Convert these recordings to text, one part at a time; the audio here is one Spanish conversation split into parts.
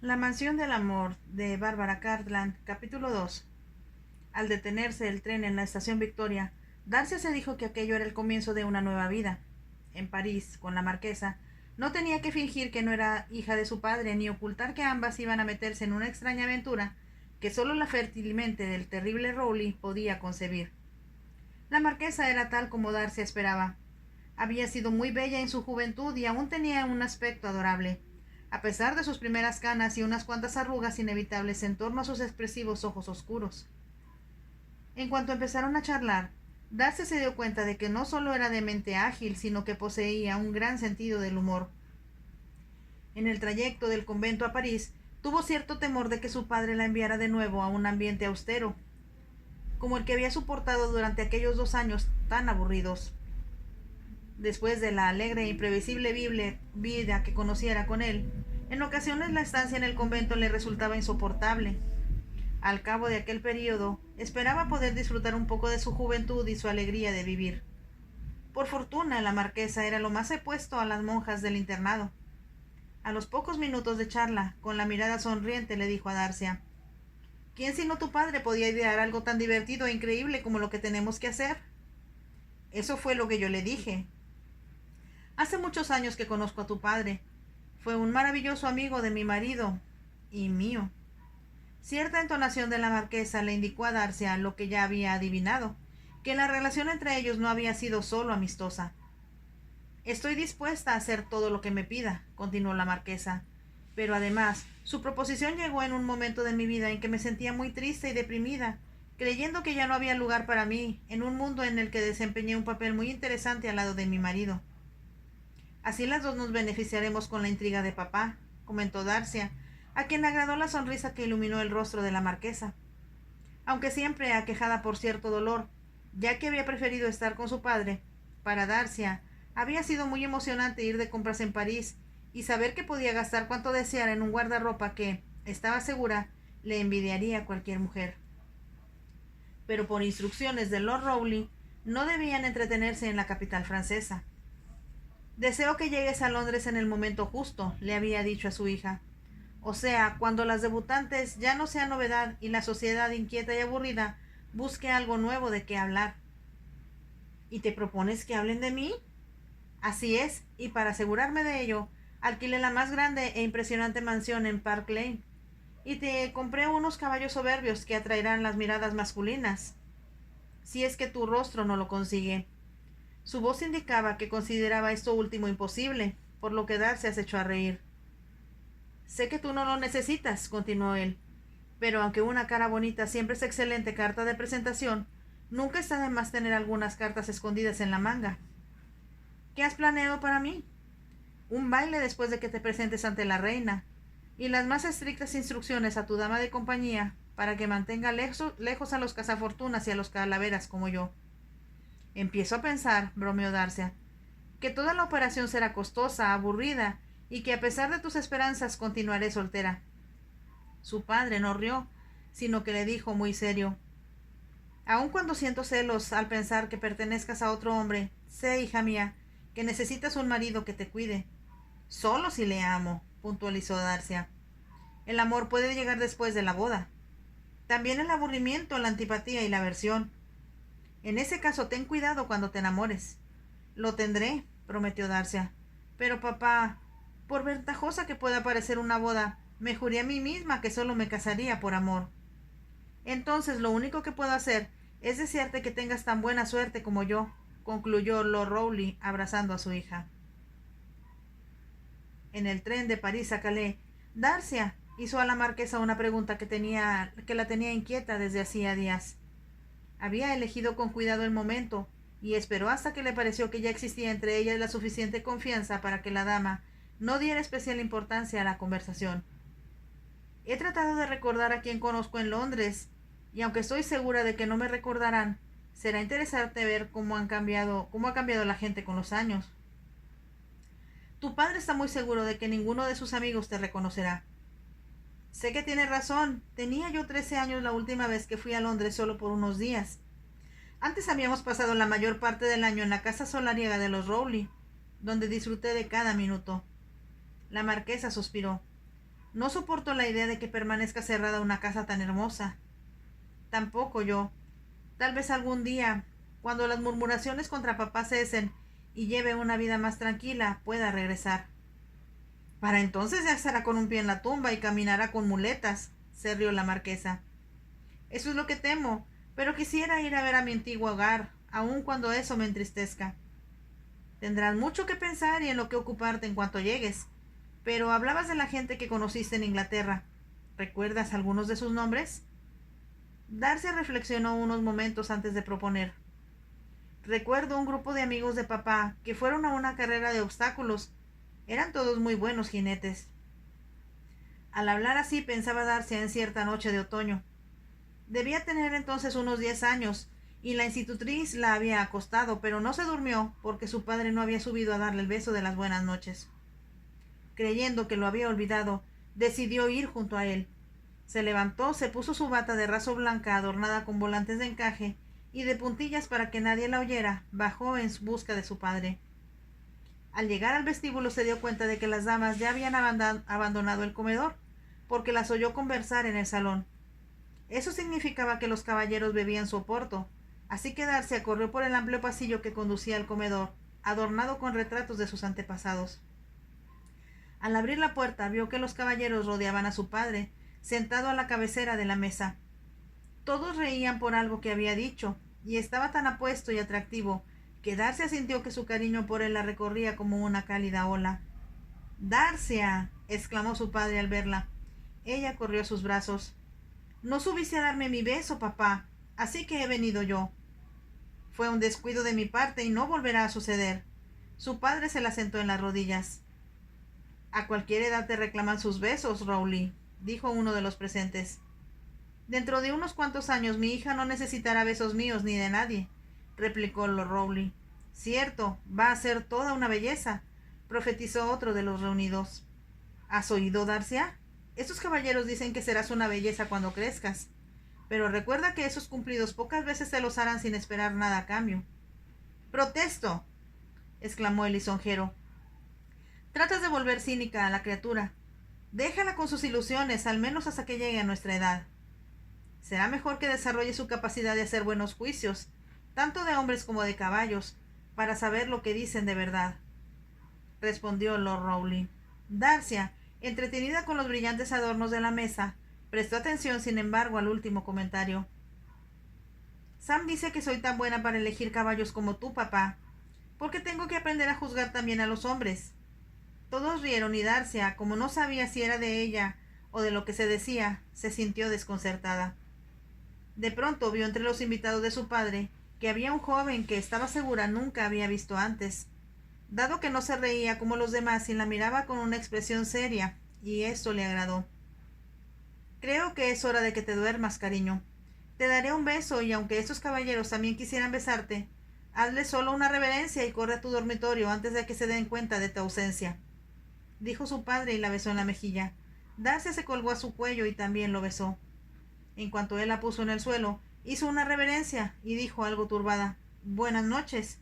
La mansión del amor de Bárbara Cartland, capítulo 2. Al detenerse el tren en la estación Victoria, Darcy se dijo que aquello era el comienzo de una nueva vida. En París, con la marquesa, no tenía que fingir que no era hija de su padre, ni ocultar que ambas iban a meterse en una extraña aventura que solo la fértil mente del terrible Rowley podía concebir. La marquesa era tal como Darcy esperaba. Había sido muy bella en su juventud y aún tenía un aspecto adorable, a pesar de sus primeras canas y unas cuantas arrugas inevitables en torno a sus expresivos ojos oscuros. En cuanto empezaron a charlar, Darcy se dio cuenta de que no solo era de mente ágil, sino que poseía un gran sentido del humor. En el trayecto del convento a París, tuvo cierto temor de que su padre la enviara de nuevo a un ambiente austero, como el que había soportado durante aquellos 2 años tan aburridos. Después de la alegre e imprevisible vida que conociera con él, en ocasiones la estancia en el convento le resultaba insoportable. Al cabo de aquel período, esperaba poder disfrutar un poco de su juventud y su alegría de vivir. Por fortuna, la marquesa era lo más opuesto a las monjas del internado. A los pocos minutos de charla, con la mirada sonriente, le dijo a Darcia: ¿Quién sino tu padre podía idear algo tan divertido e increíble como lo que tenemos que hacer? Eso fue lo que yo le dije. Hace muchos años que conozco a tu padre. Fue un maravilloso amigo de mi marido y mío. Cierta entonación de la marquesa le indicó a Darcia lo que ya había adivinado, que la relación entre ellos no había sido solo amistosa. Estoy dispuesta a hacer todo lo que me pida, continuó la marquesa, pero además su proposición llegó en un momento de mi vida en que me sentía muy triste y deprimida, creyendo que ya no había lugar para mí en un mundo en el que desempeñé un papel muy interesante al lado de mi marido. Así las dos nos beneficiaremos con la intriga de papá, comentó Darcia, a quien le agradó la sonrisa que iluminó el rostro de la marquesa. Aunque siempre aquejada por cierto dolor, ya que había preferido estar con su padre, para Darcia había sido muy emocionante ir de compras en París y saber que podía gastar cuanto deseara en un guardarropa que, estaba segura, le envidiaría a cualquier mujer. Pero por instrucciones de Lord Rowley, no debían entretenerse en la capital francesa. Deseo que llegues a Londres en el momento justo, le había dicho a su hija. O sea, cuando las debutantes ya no sean novedad y la sociedad inquieta y aburrida busque algo nuevo de qué hablar. ¿Y te propones que hablen de mí? Así es, y para asegurarme de ello, alquilé la más grande e impresionante mansión en Park Lane. Y te compré unos caballos soberbios que atraerán las miradas masculinas, si es que tu rostro no lo consigue. Su voz indicaba que consideraba esto último imposible, por lo que Darcy se echó a reír. Sé que tú no lo necesitas, continuó él, pero aunque una cara bonita siempre es excelente carta de presentación, nunca está de más tener algunas cartas escondidas en la manga. ¿Qué has planeado para mí? Un baile después de que te presentes ante la reina, y las más estrictas instrucciones a tu dama de compañía para que mantenga lejos a los cazafortunas y a los calaveras como yo. Empiezo a pensar, bromeó Darcia, que toda la operación será costosa, aburrida, y que a pesar de tus esperanzas continuaré soltera. Su padre no rió, sino que le dijo muy serio: Aun cuando siento celos al pensar que pertenezcas a otro hombre, sé, hija mía, que necesitas un marido que te cuide. Solo si le amo, puntualizó Darcia. El amor puede llegar después de la boda. También el aburrimiento, la antipatía y la aversión. En ese caso, ten cuidado cuando te enamores. Lo tendré, prometió Darcia. Pero papá, por ventajosa que pueda parecer una boda, me juré a mí misma que solo me casaría por amor. Entonces lo único que puedo hacer es desearte que tengas tan buena suerte como yo, concluyó Lord Rowley abrazando a su hija. En el tren de París a Calais, Darcia hizo a la marquesa una pregunta que la tenía inquieta desde hacía días. Había elegido con cuidado el momento y esperó hasta que le pareció que ya existía entre ellas la suficiente confianza para que la dama no diera especial importancia a la conversación. He tratado de recordar a quien conozco en Londres, y aunque estoy segura de que no me recordarán, será interesante ver cómo ha cambiado la gente con los años. Tu padre está muy seguro de que ninguno de sus amigos te reconocerá. Sé que tiene razón. Tenía yo 13 años la última vez que fui a Londres solo por unos días. Antes habíamos pasado la mayor parte del año en la casa solariega de los Rowley, donde disfruté de cada minuto. La marquesa suspiró. No soporto la idea de que permanezca cerrada una casa tan hermosa. Tampoco yo. Tal vez algún día, cuando las murmuraciones contra papá cesen y lleve una vida más tranquila, pueda regresar. Para entonces ya estará con un pie en la tumba y caminará con muletas, se rió la marquesa. Eso es lo que temo, pero quisiera ir a ver a mi antiguo hogar, aun cuando eso me entristezca. Tendrás mucho que pensar y en lo que ocuparte en cuanto llegues. Pero hablabas de la gente que conociste en Inglaterra. ¿Recuerdas algunos de sus nombres? Darcy reflexionó unos momentos antes de proponer. Recuerdo un grupo de amigos de papá que fueron a una carrera de obstáculos. Eran todos muy buenos jinetes. Al hablar así pensaba Darcy en cierta noche de otoño. Debía tener entonces unos 10 años, y la institutriz la había acostado, pero no se durmió porque su padre no había subido a darle el beso de las buenas noches. Creyendo que lo había olvidado, decidió ir junto a él. Se levantó, se puso su bata de raso blanca adornada con volantes de encaje y de puntillas para que nadie la oyera, bajó en busca de su padre. Al llegar al vestíbulo se dio cuenta de que las damas ya habían abandonado el comedor, porque las oyó conversar en el salón. Eso significaba que los caballeros bebían su oporto, así que Darcy corrió por el amplio pasillo que conducía al comedor, adornado con retratos de sus antepasados. Al abrir la puerta vio que los caballeros rodeaban a su padre, sentado a la cabecera de la mesa. Todos reían por algo que había dicho, y estaba tan apuesto y atractivo que Darcy sintió que su cariño por él la recorría como una cálida ola. —¡Darcia! —exclamó su padre al verla. Ella corrió a sus brazos. —No subiste a darme mi beso, papá, así que he venido yo. Fue un descuido de mi parte y no volverá a suceder. Su padre se la sentó en las rodillas. —A cualquier edad te reclaman sus besos, Rowley —dijo uno de los presentes. —Dentro de unos cuantos años mi hija no necesitará besos míos ni de nadie —replicó Lord Rowley. —Cierto, va a ser toda una belleza —profetizó otro de los reunidos. —¿Has oído, Darcia? Estos caballeros dicen que serás una belleza cuando crezcas. Pero recuerda que esos cumplidos pocas veces te los harán sin esperar nada a cambio. —¡Protesto! —exclamó el lisonjero. —Tratas de volver cínica a la criatura. Déjala con sus ilusiones, al menos hasta que llegue a nuestra edad. Será mejor que desarrolle su capacidad de hacer buenos juicios, tanto de hombres como de caballos, para saber lo que dicen de verdad —respondió Lord Rowley. Darcia, entretenida con los brillantes adornos de la mesa, prestó atención sin embargo al último comentario. Sam dice que soy tan buena para elegir caballos como tú, papá. ¿Por qué tengo que aprender a juzgar también a los hombres? Todos rieron y Darcia, como no sabía si era de ella o de lo que se decía, se sintió desconcertada. De pronto vio entre los invitados de su padre que había un joven que estaba segura nunca había visto antes, dado que no se reía como los demás y la miraba con una expresión seria, y esto le agradó. Creo que es hora de que te duermas, cariño. Te daré un beso y aunque estos caballeros también quisieran besarte, hazle solo una reverencia y corre a tu dormitorio antes de que se den cuenta de tu ausencia, dijo su padre y la besó en la mejilla. Darcy se colgó a su cuello y también lo besó. En cuanto él la puso en el suelo, hizo una reverencia y dijo algo turbada: «Buenas noches».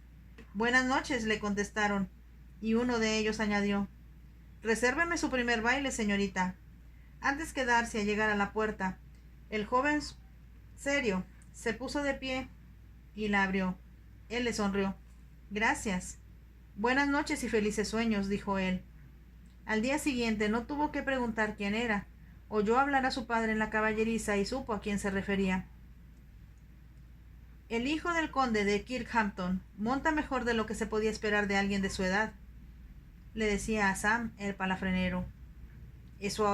«Buenas noches», le contestaron, y uno de ellos añadió: «Resérveme su primer baile, señorita». Antes que Darcy llegara a la puerta, el joven serio se puso de pie y la abrió. Él le sonrió. «Gracias». «Buenas noches y felices sueños», dijo él. Al día siguiente no tuvo que preguntar quién era. Oyó hablar a su padre en la caballeriza y supo a quién se refería. El hijo del conde de Kirkhampton monta mejor de lo que se podía esperar de alguien de su edad, le decía a Sam el palafrenero. Eso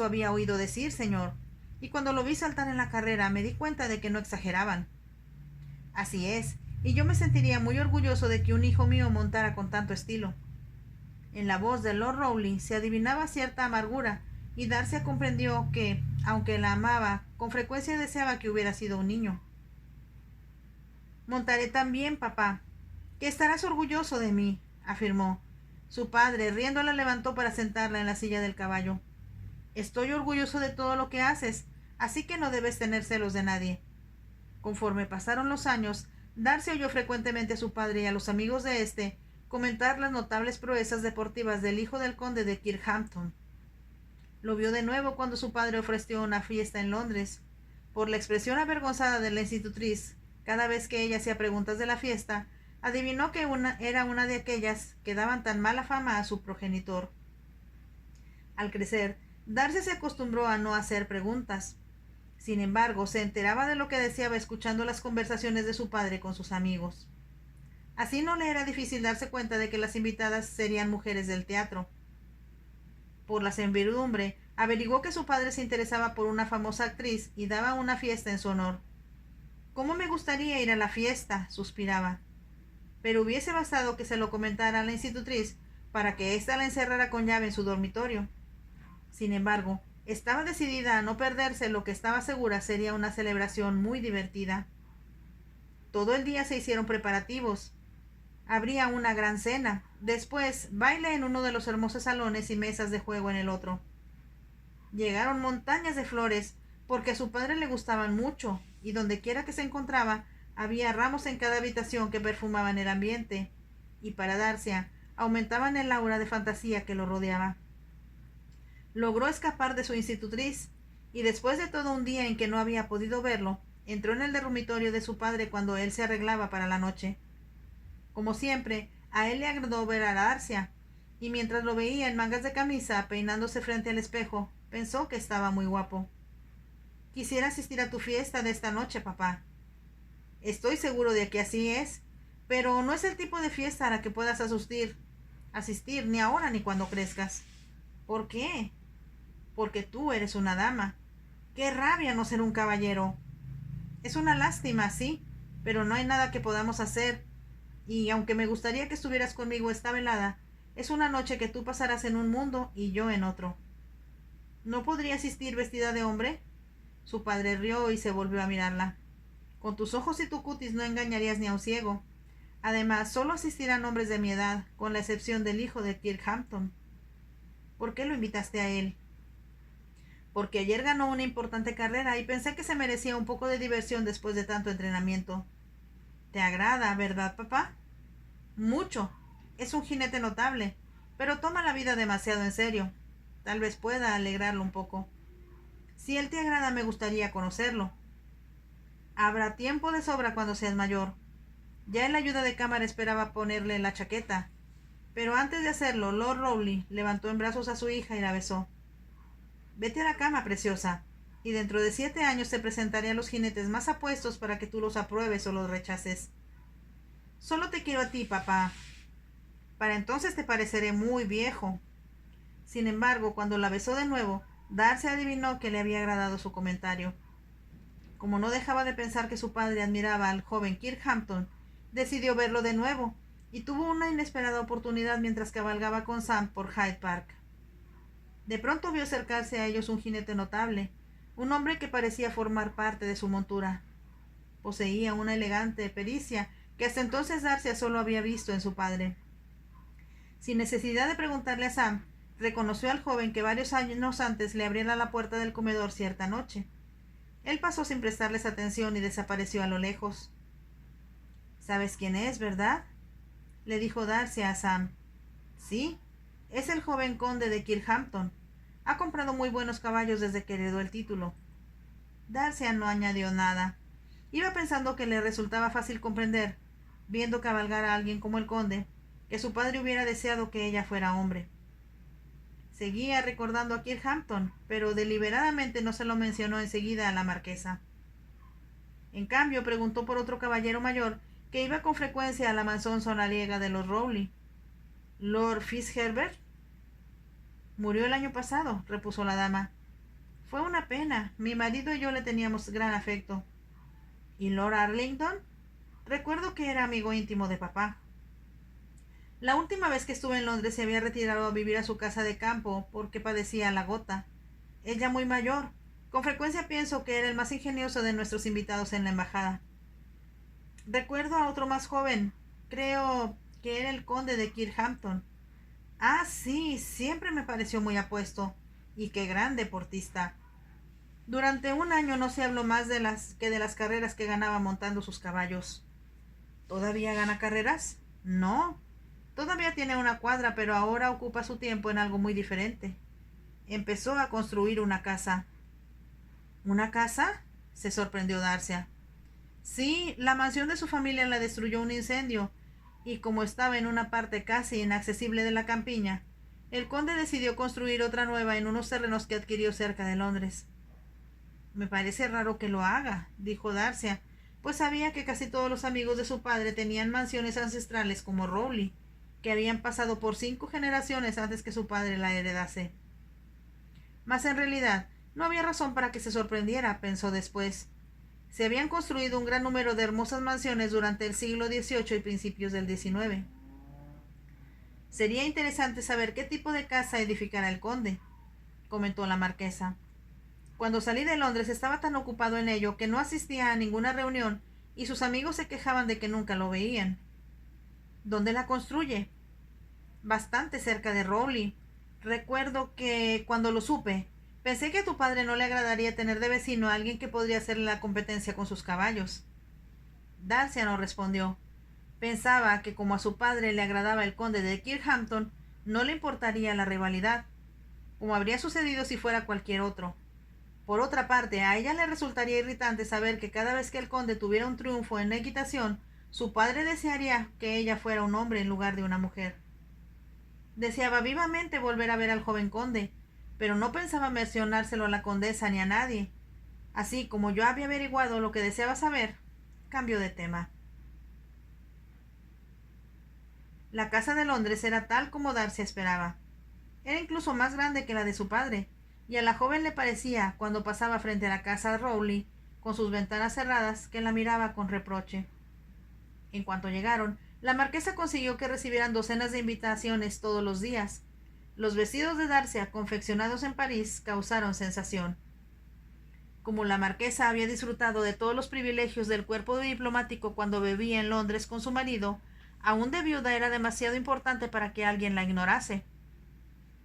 había oído decir, señor, y cuando lo vi saltar en la carrera me di cuenta de que no exageraban. Así es, y yo me sentiría muy orgulloso de que un hijo mío montara con tanto estilo. En la voz de Lord Rowley se adivinaba cierta amargura, y Darcy comprendió que, aunque la amaba, con frecuencia deseaba que hubiera sido un niño. «Montaré también, papá, que estarás orgulloso de mí», afirmó. Su padre, riendo, la levantó para sentarla en la silla del caballo. «Estoy orgulloso de todo lo que haces, así que no debes tener celos de nadie». Conforme pasaron los años, Darcy oyó frecuentemente a su padre y a los amigos de éste comentar las notables proezas deportivas del hijo del conde de Kirkhampton. Lo vio de nuevo cuando su padre ofreció una fiesta en Londres. Por la expresión avergonzada de la institutriz, cada vez que ella hacía preguntas de la fiesta, adivinó que era una de aquellas que daban tan mala fama a su progenitor. Al crecer, Darcy se acostumbró a no hacer preguntas. Sin embargo, se enteraba de lo que deseaba escuchando las conversaciones de su padre con sus amigos. Así no le era difícil darse cuenta de que las invitadas serían mujeres del teatro. Por la servidumbre, averiguó que su padre se interesaba por una famosa actriz y daba una fiesta en su honor. «¿Cómo me gustaría ir a la fiesta?», suspiraba. Pero hubiese bastado que se lo comentara a la institutriz para que ésta la encerrara con llave en su dormitorio. Sin embargo, estaba decidida a no perderse lo que estaba segura sería una celebración muy divertida. Todo el día se hicieron preparativos. Habría una gran cena, después baile en uno de los hermosos salones y mesas de juego en el otro. Llegaron montañas de flores, porque a su padre le gustaban mucho, y dondequiera que se encontraba, había ramos en cada habitación que perfumaban el ambiente, y para Darcia aumentaban el aura de fantasía que lo rodeaba. Logró escapar de su institutriz, y después de todo un día en que no había podido verlo, entró en el dormitorio de su padre cuando él se arreglaba para la noche. Como siempre, a él le agradó ver a Darcia, y mientras lo veía en mangas de camisa, peinándose frente al espejo, pensó que estaba muy guapo. «Quisiera asistir a tu fiesta de esta noche, papá». «Estoy seguro de que así es, pero no es el tipo de fiesta a la que puedas asistir ni ahora ni cuando crezcas». «¿Por qué?» «Porque tú eres una dama. ¡Qué rabia no ser un caballero!». «Es una lástima, sí, pero no hay nada que podamos hacer. Y aunque me gustaría que estuvieras conmigo esta velada, es una noche que tú pasarás en un mundo y yo en otro». «¿No podría asistir vestida de hombre?». Su padre rió y se volvió a mirarla. «Con tus ojos y tu cutis no engañarías ni a un ciego. Además, solo asistirán hombres de mi edad, con la excepción del hijo de Kirkhampton». «¿Por qué lo invitaste a él?». «Porque ayer ganó una importante carrera y pensé que se merecía un poco de diversión después de tanto entrenamiento». «Te agrada, ¿verdad, papá?». «Mucho. Es un jinete notable, pero toma la vida demasiado en serio. Tal vez pueda alegrarlo un poco. Si él te agrada, me gustaría conocerlo». «Habrá tiempo de sobra cuando seas mayor». Ya el ayuda de cámara esperaba ponerle la chaqueta, pero antes de hacerlo, Lord Rowley levantó en brazos a su hija y la besó. «Vete a la cama, preciosa, y dentro de 7 años te presentaré a los jinetes más apuestos para que tú los apruebes o los rechaces. Solo te quiero a ti, papá. Para entonces te pareceré muy viejo». Sin embargo, cuando la besó de nuevo, Darcy adivinó que le había agradado su comentario. Como no dejaba de pensar que su padre admiraba al joven Kirkhampton, decidió verlo de nuevo, y tuvo una inesperada oportunidad mientras cabalgaba con Sam por Hyde Park. De pronto vio acercarse a ellos un jinete notable, un hombre que parecía formar parte de su montura. Poseía una elegante pericia que hasta entonces Darcy solo había visto en su padre. Sin necesidad de preguntarle a Sam, reconoció al joven que varios años antes le abriera la puerta del comedor cierta noche. Él pasó sin prestarles atención y desapareció a lo lejos. «¿Sabes quién es, verdad?», le dijo Darcy a Sam. «Sí, es el joven conde de Kirkhampton. Ha comprado muy buenos caballos desde que heredó el título». Darcy no añadió nada. Iba pensando que le resultaba fácil comprender, viendo cabalgar a alguien como el conde, que su padre hubiera deseado que ella fuera hombre. Seguía recordando a Kirkhampton, pero deliberadamente no se lo mencionó enseguida a la marquesa. En cambio, preguntó por otro caballero mayor que iba con frecuencia a la mansión solariega de los Rowley. «¿Lord Fitzherbert?» «Murió el año pasado», repuso la dama. «Fue una pena. Mi marido y yo le teníamos gran afecto». «¿Y Lord Arlington?» «Recuerdo que era amigo íntimo de papá». «La última vez que estuve en Londres se había retirado a vivir a su casa de campo porque padecía la gota. Es ya muy mayor. Con frecuencia pienso que era el más ingenioso de nuestros invitados en la embajada». «Recuerdo a otro más joven. Creo que era el conde de Kirkhampton». «Ah, sí, siempre me pareció muy apuesto. Y qué gran deportista. Durante un año no se habló más de las carreras que ganaba montando sus caballos». «¿Todavía gana carreras?» «No. Todavía tiene una cuadra, pero ahora ocupa su tiempo en algo muy diferente». Empezó a construir una casa. ¿Una casa?, se sorprendió Darcia. Sí, la mansión de su familia la destruyó un incendio, y como estaba en una parte casi inaccesible de la campiña, el conde decidió construir otra nueva en unos terrenos que adquirió cerca de Londres. Me parece raro que lo haga, dijo Darcia, pues sabía que casi todos los amigos de su padre tenían mansiones ancestrales como Rowley, que habían pasado por 5 generaciones antes que su padre la heredase. Mas en realidad no había razón para que se sorprendiera, pensó después. Se habían construido un gran número de hermosas mansiones durante el siglo XVIII y principios del XIX. Sería interesante saber qué tipo de casa edificara el conde, comentó la marquesa. Cuando salí de Londres estaba tan ocupado en ello que no asistía a ninguna reunión y sus amigos se quejaban de que nunca lo veían. ¿Dónde la construye? Bastante cerca de Rowley. Recuerdo que, cuando lo supe, pensé que a tu padre no le agradaría tener de vecino a alguien que podría hacerle la competencia con sus caballos. Darcia no respondió. Pensaba que como a su padre le agradaba el conde de Kirkhampton, no le importaría la rivalidad, como habría sucedido si fuera cualquier otro. Por otra parte, a ella le resultaría irritante saber que cada vez que el conde tuviera un triunfo en la equitación, su padre desearía que ella fuera un hombre en lugar de una mujer. Deseaba vivamente volver a ver al joven conde, pero no pensaba mencionárselo a la condesa ni a nadie. Así como yo había averiguado lo que deseaba saber, cambió de tema. La casa de Londres era tal como Darcy esperaba. Era incluso más grande que la de su padre, y a la joven le parecía, cuando pasaba frente a la casa Rowley, con sus ventanas cerradas, que la miraba con reproche. En cuanto llegaron, la marquesa consiguió que recibieran docenas de invitaciones todos los días. Los vestidos de Darcia, confeccionados en París, causaron sensación. Como la marquesa había disfrutado de todos los privilegios del cuerpo diplomático cuando vivía en Londres con su marido, aún de viuda era demasiado importante para que alguien la ignorase.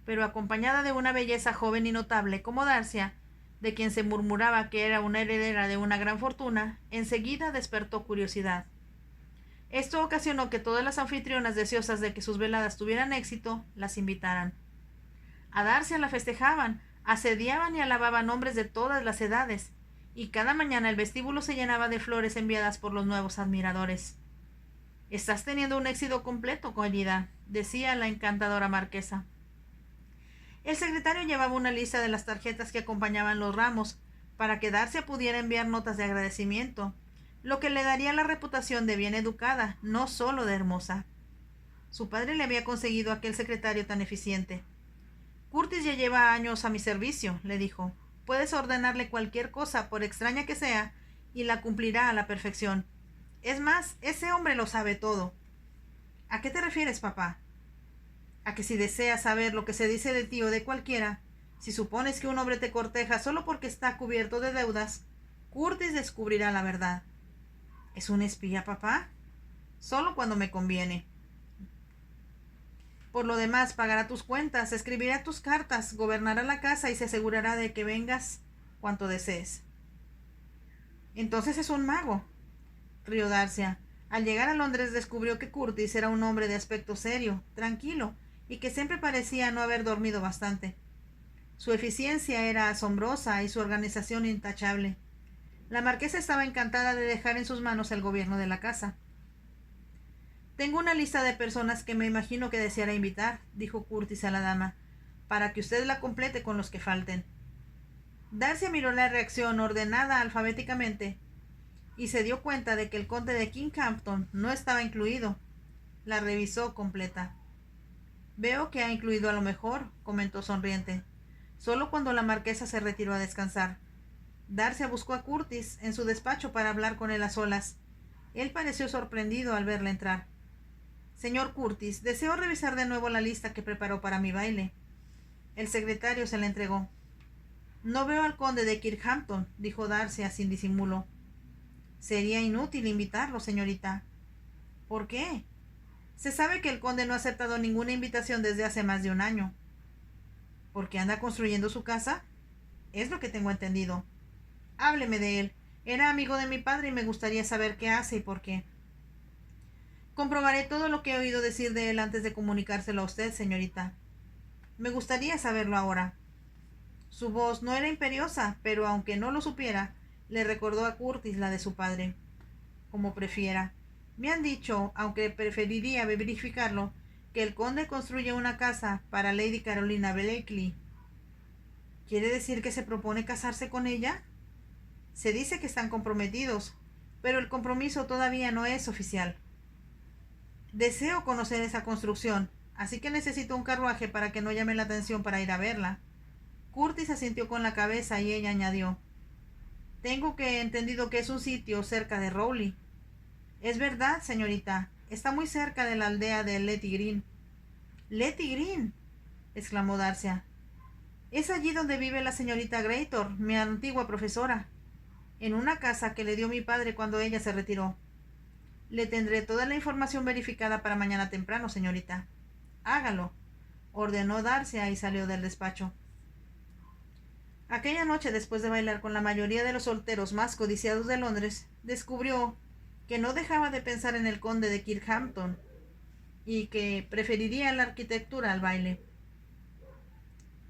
Pero acompañada de una belleza joven y notable como Darcia, de quien se murmuraba que era una heredera de una gran fortuna, enseguida despertó curiosidad. Esto ocasionó que todas las anfitrionas, deseosas de que sus veladas tuvieran éxito, las invitaran. A Darcia la festejaban, asediaban y alababan hombres de todas las edades, y cada mañana el vestíbulo se llenaba de flores enviadas por los nuevos admiradores. «Estás teniendo un éxito completo, querida», decía la encantadora marquesa. El secretario llevaba una lista de las tarjetas que acompañaban los ramos, para que Darcia pudiera enviar notas de agradecimiento, lo que le daría la reputación de bien educada, no solo de hermosa. Su padre le había conseguido aquel secretario tan eficiente. «Curtis ya lleva años a mi servicio», le dijo. «Puedes ordenarle cualquier cosa, por extraña que sea, y la cumplirá a la perfección. Es más, ese hombre lo sabe todo». «¿A qué te refieres, papá?» «A que si deseas saber lo que se dice de ti o de cualquiera, si supones que un hombre te corteja solo porque está cubierto de deudas, Curtis descubrirá la verdad». «¿Es un espía, papá?» «Solo cuando me conviene. Por lo demás, pagará tus cuentas, escribirá tus cartas, gobernará la casa y se asegurará de que vengas cuanto desees». «Entonces es un mago», rió Darcia. Al llegar a Londres descubrió que Curtis era un hombre de aspecto serio, tranquilo, y que siempre parecía no haber dormido bastante. Su eficiencia era asombrosa y su organización intachable. La marquesa estaba encantada de dejar en sus manos el gobierno de la casa. «Tengo una lista de personas que me imagino que deseará invitar», dijo Curtis a la dama, «para que usted la complete con los que falten». Darcy miró la reacción ordenada alfabéticamente y se dio cuenta de que el conde de Kirkhampton no estaba incluido. La revisó completa. «Veo que ha incluido a lo mejor», comentó sonriente. Solo cuando la marquesa se retiró a descansar. Darcy buscó a Curtis en su despacho para hablar con él a solas. Él pareció sorprendido al verla entrar. «Señor Curtis, deseo revisar de nuevo la lista que preparó para mi baile». El secretario se la entregó. «No veo al conde de Kirkhampton», dijo Darcy sin disimulo. «Sería inútil invitarlo, señorita». «¿Por qué?» «Se sabe que el conde no ha aceptado ninguna invitación desde hace más de un año». «¿Por qué anda construyendo su casa?» «Es lo que tengo entendido». «Hábleme de él. Era amigo de mi padre y me gustaría saber qué hace y por qué». «Comprobaré todo lo que he oído decir de él antes de comunicárselo a usted, señorita». «Me gustaría saberlo ahora». Su voz no era imperiosa, pero aunque no lo supiera, le recordó a Curtis la de su padre. Como prefiera. Me han dicho, aunque preferiría verificarlo, que el conde construye una casa para Lady Carolina Blakely. ¿Quiere decir que se propone casarse con ella? Se dice que están comprometidos, pero el compromiso todavía no es oficial. Deseo conocer esa construcción, así que necesito un carruaje para que no llame la atención para ir a verla. Curtis asintió con la cabeza y ella añadió: Tengo que entendido que es un sitio cerca de Rowley. Es verdad, señorita. Está muy cerca de la aldea de Letty Green. —¡Letty Green! —exclamó Darcia. Es allí donde vive la señorita Greytor, mi antigua profesora, en una casa que le dio mi padre cuando ella se retiró. Le tendré toda la información verificada para mañana temprano, señorita. Hágalo —ordenó Darcia y salió del despacho. Aquella noche, después de bailar con la mayoría de los solteros más codiciados de Londres, descubrió que no dejaba de pensar en el conde de Kirkhampton y que preferiría la arquitectura al baile.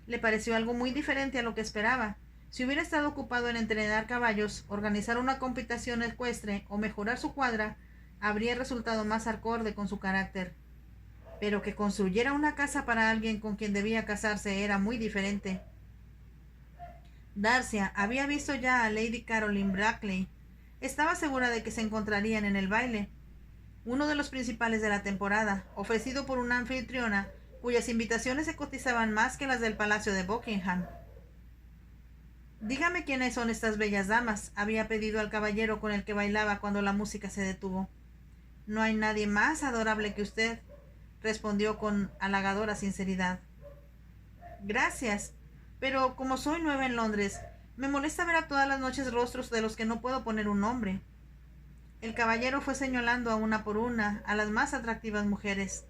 Le pareció algo muy diferente a lo que esperaba. Si hubiera estado ocupado en entrenar caballos, organizar una competición ecuestre o mejorar su cuadra, habría resultado más acorde con su carácter. Pero que construyera una casa para alguien con quien debía casarse era muy diferente. Darcia había visto ya a Lady Caroline Blakely. Estaba segura de que se encontrarían en el baile, uno de los principales de la temporada, ofrecido por una anfitriona cuyas invitaciones se cotizaban más que las del Palacio de Buckingham. Dígame quiénes son estas bellas damas, había pedido al caballero con el que bailaba cuando la música se detuvo. No hay nadie más adorable que usted, respondió con halagadora sinceridad. Gracias, pero como soy nueva en Londres, me molesta ver a todas las noches rostros de los que no puedo poner un nombre. El caballero fue señalando a una por una a las más atractivas mujeres.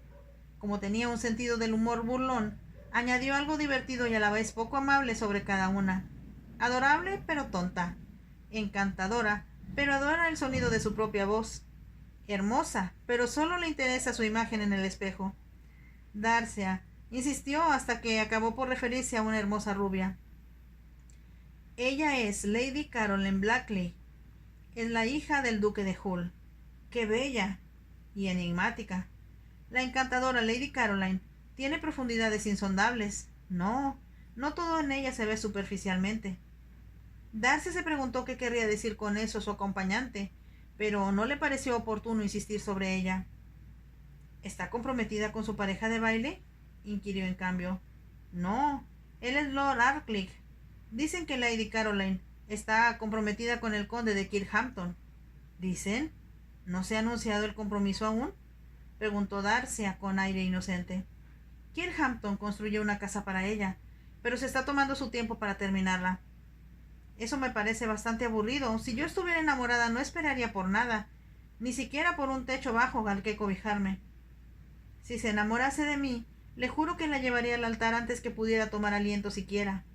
Como tenía un sentido del humor burlón, añadió algo divertido y a la vez poco amable sobre cada una. Adorable, pero tonta. Encantadora, pero adora el sonido de su propia voz. Hermosa, pero solo le interesa su imagen en el espejo. Darcia insistió hasta que acabó por referirse a una hermosa rubia. Ella es Lady Caroline Blakely. Es la hija del duque de Hull. ¡Qué bella! Y enigmática. La encantadora Lady Caroline tiene profundidades insondables. No todo en ella se ve superficialmente. Darcy se preguntó qué querría decir con eso su acompañante, pero no le pareció oportuno insistir sobre ella. ¿Está comprometida con su pareja de baile?, inquirió en cambio. No, él es Lord Arkleigh. Dicen que Lady Caroline está comprometida con el conde de Kirkhampton. ¿Dicen? ¿No se ha anunciado el compromiso aún?, preguntó Darcia con aire inocente. Kirkhampton construyó una casa para ella, pero se está tomando su tiempo para terminarla. Eso me parece bastante aburrido. Si yo estuviera enamorada no esperaría por nada, ni siquiera por un techo bajo al que cobijarme. Si se enamorase de mí, le juro que la llevaría al altar antes que pudiera tomar aliento siquiera.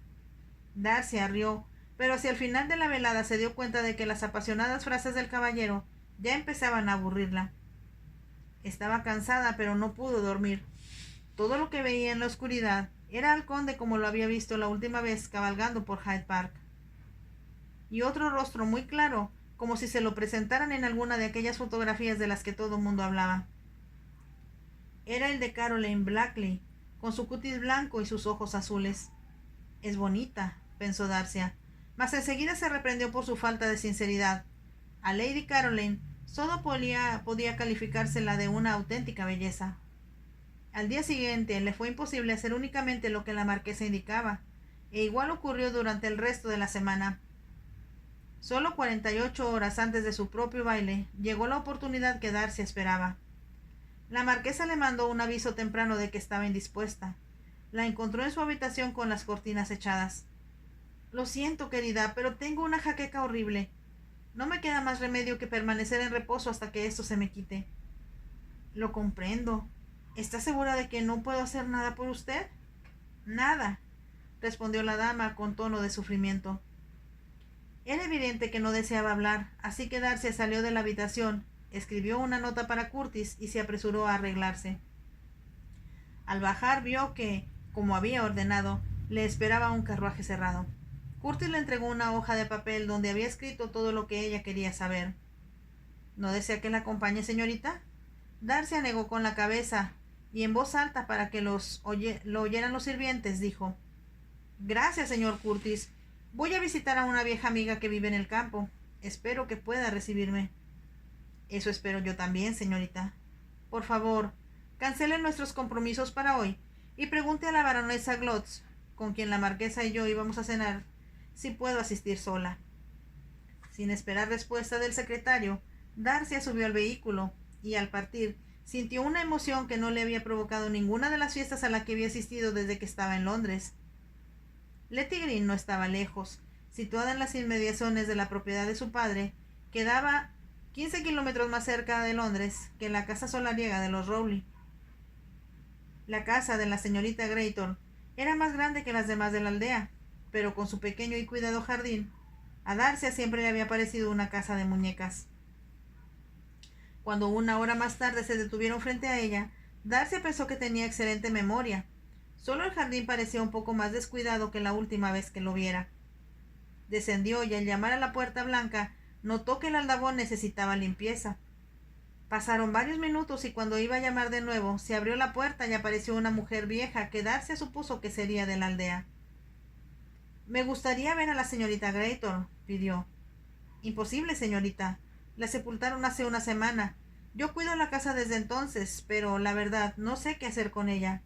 Darcy rió, pero hacia el final de la velada se dio cuenta de que las apasionadas frases del caballero ya empezaban a aburrirla. Estaba cansada, pero no pudo dormir. Todo lo que veía en la oscuridad era al conde como lo había visto la última vez cabalgando por Hyde Park. Y otro rostro muy claro, como si se lo presentaran en alguna de aquellas fotografías de las que todo el mundo hablaba. Era el de Caroline Blakely, con su cutis blanco y sus ojos azules. Es bonita, pensó Darcia, mas enseguida se reprendió por su falta de sinceridad. A Lady Caroline solo podía calificársela de una auténtica belleza. Al día siguiente le fue imposible hacer únicamente lo que la marquesa indicaba, e igual ocurrió durante el resto de la semana. Solo 48 horas antes de su propio baile llegó la oportunidad que Darcy esperaba. La marquesa le mandó un aviso temprano de que estaba indispuesta. La encontró en su habitación con las cortinas echadas. Lo siento, querida, pero tengo una jaqueca horrible. No me queda más remedio que permanecer en reposo hasta que esto se me quite. Lo comprendo. ¿Está segura de que no puedo hacer nada por usted? Nada, respondió la dama con tono de sufrimiento. Era evidente que no deseaba hablar, así que Darcy salió de la habitación, escribió una nota para Curtis y se apresuró a arreglarse. Al bajar vio que, como había ordenado, le esperaba un carruaje cerrado. Curtis le entregó una hoja de papel donde había escrito todo lo que ella quería saber. ¿No desea que la acompañe, señorita? Darcy negó con la cabeza y en voz alta para que lo oyeran los sirvientes dijo: Gracias, señor Curtis. Voy a visitar a una vieja amiga que vive en el campo. Espero que pueda recibirme. Eso espero yo también, señorita. Por favor, cancele nuestros compromisos para hoy y pregunte a la baronesa Glotz, con quien la marquesa y yo íbamos a cenar, si puedo asistir sola. Sin esperar respuesta del secretario, Darcy subió al vehículo y al partir sintió una emoción que no le había provocado ninguna de las fiestas a las que había asistido desde que estaba en Londres. Letty Green no estaba lejos. Situada en las inmediaciones de la propiedad de su padre, quedaba 15 kilómetros más cerca de Londres que la casa solariega de los Rowley. La casa de la señorita Greyton era más grande que las demás de la aldea, pero con su pequeño y cuidado jardín, a Darcy siempre le había parecido una casa de muñecas. Cuando una hora más tarde se detuvieron frente a ella, Darcy pensó que tenía excelente memoria. Solo el jardín parecía un poco más descuidado que la última vez que lo viera. Descendió y al llamar a la puerta blanca, notó que el aldabón necesitaba limpieza. Pasaron varios minutos y cuando iba a llamar de nuevo, se abrió la puerta y apareció una mujer vieja que Darcy supuso que sería de la aldea. «Me gustaría ver a la señorita Greyton», pidió. «Imposible, señorita. La sepultaron hace una semana. Yo cuido la casa desde entonces, pero, la verdad, no sé qué hacer con ella».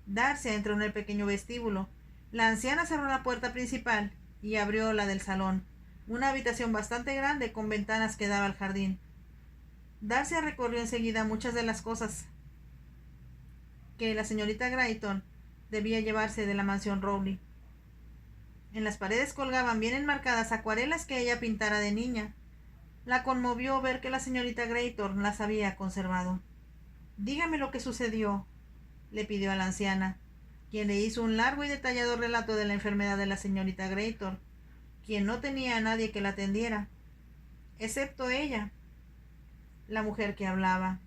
Darcy entró en el pequeño vestíbulo. La anciana cerró la puerta principal y abrió la del salón, una habitación bastante grande con ventanas que daba al jardín. Darcy recorrió enseguida muchas de las cosas que la señorita Greyton debía llevarse de la mansión Rowley. En las paredes colgaban bien enmarcadas acuarelas que ella pintara de niña. La conmovió ver que la señorita Greyton las había conservado. «Dígame lo que sucedió», le pidió a la anciana, quien le hizo un largo y detallado relato de la enfermedad de la señorita Greyton, quien no tenía a nadie que la atendiera, excepto ella, la mujer que hablaba.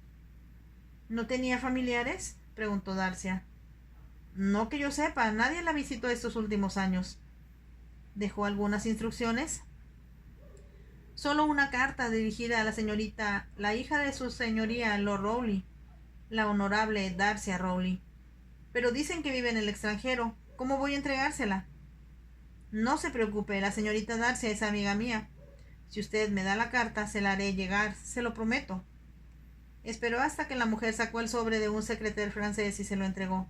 «¿No tenía familiares?», preguntó Darcy. «No que yo sepa, nadie la visitó estos últimos años». «¿Dejó algunas instrucciones?» «Solo una carta dirigida a la señorita, la hija de su señoría Lord Rowley, la honorable Darcy Rowley. Pero dicen que vive en el extranjero. ¿Cómo voy a entregársela?» «No se preocupe, la señorita Darcy es amiga mía. Si usted me da la carta, se la haré llegar, se lo prometo». Esperó hasta que la mujer sacó el sobre de un secretario francés y se lo entregó.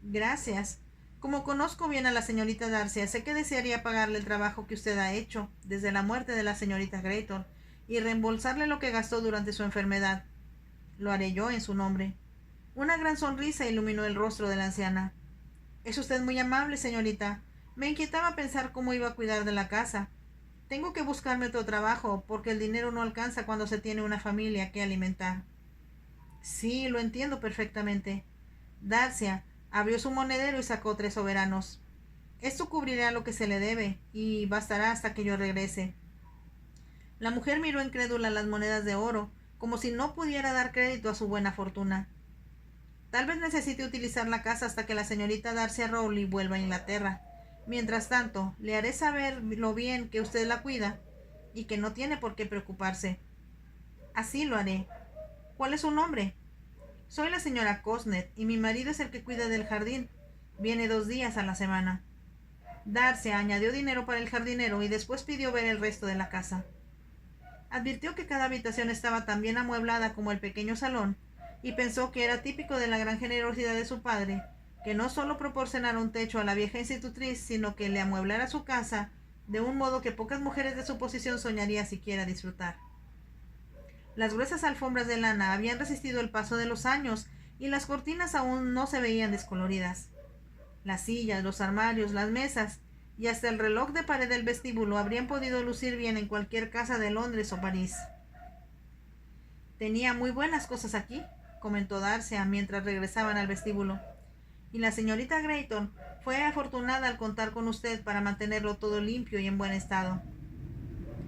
«Gracias. Como conozco bien a la señorita Darcy, sé que desearía pagarle el trabajo que usted ha hecho desde la muerte de la señorita Greyton y reembolsarle lo que gastó durante su enfermedad. Lo haré yo en su nombre». Una gran sonrisa iluminó el rostro de la anciana. «Es usted muy amable, señorita. Me inquietaba pensar cómo iba a cuidar de la casa. Tengo que buscarme otro trabajo, porque el dinero no alcanza cuando se tiene una familia que alimentar». «Sí, lo entiendo perfectamente». Darcy abrió su monedero y sacó 3 soberanos. «Esto cubrirá lo que se le debe, y bastará hasta que yo regrese». La mujer miró incrédula las monedas de oro, como si no pudiera dar crédito a su buena fortuna. «Tal vez necesite utilizar la casa hasta que la señorita Darcy Rowley vuelva a Inglaterra. Mientras tanto, le haré saber lo bien que usted la cuida y que no tiene por qué preocuparse». «Así lo haré. ¿Cuál es su nombre?» «Soy la señora Cosnet y mi marido es el que cuida del jardín. Viene 2 días a la semana». Darcy añadió dinero para el jardinero y después pidió ver el resto de la casa. Advirtió que cada habitación estaba tan bien amueblada como el pequeño salón y pensó que era típico de la gran generosidad de su padre, que no solo proporcionara un techo a la vieja institutriz, sino que le amueblara su casa de un modo que pocas mujeres de su posición soñaría siquiera disfrutar. Las gruesas alfombras de lana habían resistido el paso de los años y las cortinas aún no se veían descoloridas. Las sillas, los armarios, las mesas y hasta el reloj de pared del vestíbulo habrían podido lucir bien en cualquier casa de Londres o París. «Tenía muy buenas cosas aquí», comentó Darcy mientras regresaban al vestíbulo. «Y la señorita Greyton fue afortunada al contar con usted para mantenerlo todo limpio y en buen estado».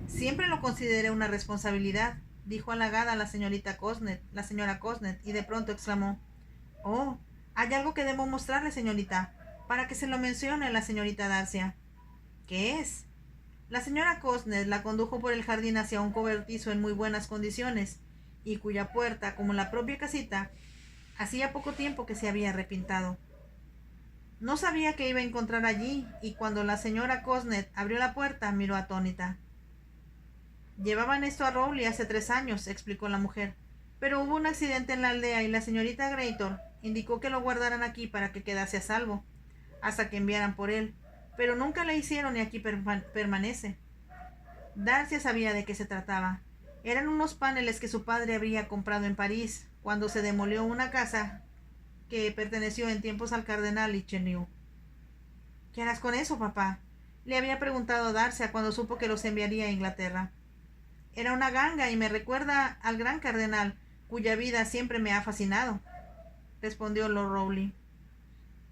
«Siempre lo consideré una responsabilidad», dijo halagada la señora Cosnet, y de pronto exclamó: «Oh, hay algo que debo mostrarle, señorita. para que se lo mencione a la señorita Darcia. ¿Qué es? La señora Cosnet la condujo por el jardín hacia un cobertizo en muy buenas condiciones, y cuya puerta, como la propia casita, hacía poco tiempo que se había repintado. No sabía qué iba a encontrar allí, y cuando la señora Cosnet abrió la puerta, miró atónita. Llevaban esto a Rowley hace 3 años, explicó la mujer, pero hubo un accidente en la aldea y la señorita Graytor indicó que lo guardaran aquí para que quedase a salvo, hasta que enviaran por él, pero nunca le hicieron y aquí permanece. Darcia sabía de qué se trataba. Eran unos paneles que su padre había comprado en París, cuando se demolió una casa que perteneció en tiempos al cardenal Richelieu. ¿Qué harás con eso, papá? Le había preguntado Darcia cuando supo que los enviaría a Inglaterra. Era una ganga y me recuerda al gran cardenal, cuya vida siempre me ha fascinado, respondió Lord Rowley.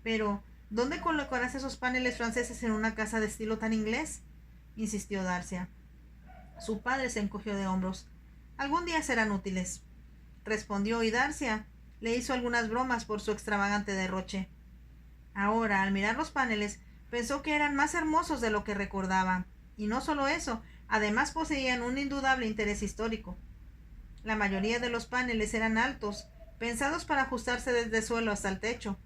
Pero, ¿dónde colocarás esos paneles franceses en una casa de estilo tan inglés?, insistió Darcia. Su padre se encogió de hombros. Algún día serán útiles, respondió, y Darcia le hizo algunas bromas por su extravagante derroche. Ahora, al mirar los paneles, pensó que eran más hermosos de lo que recordaba, y no solo eso, además poseían un indudable interés histórico. La mayoría de los paneles eran altos, pensados para ajustarse desde el suelo hasta el techo,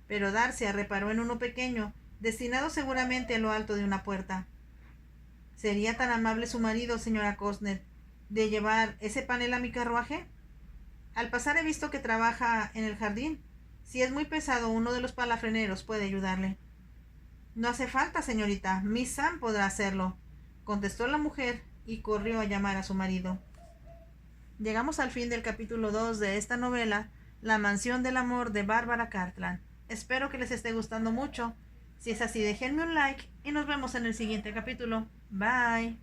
pero Darcia reparó en uno pequeño, destinado seguramente a lo alto de una puerta. ¿Sería tan amable su marido, señora Cosnet, de llevar ese panel a mi carruaje? Al pasar he visto que trabaja en el jardín. Si es muy pesado, uno de los palafreneros puede ayudarle. No hace falta, señorita. Miss Sam podrá hacerlo, contestó la mujer y corrió a llamar a su marido. Llegamos al fin del capítulo 2 de esta novela, La mansión del amor de Bárbara Cartland. Espero que les esté gustando mucho. Si es así, déjenme un like y nos vemos en el siguiente capítulo. Bye.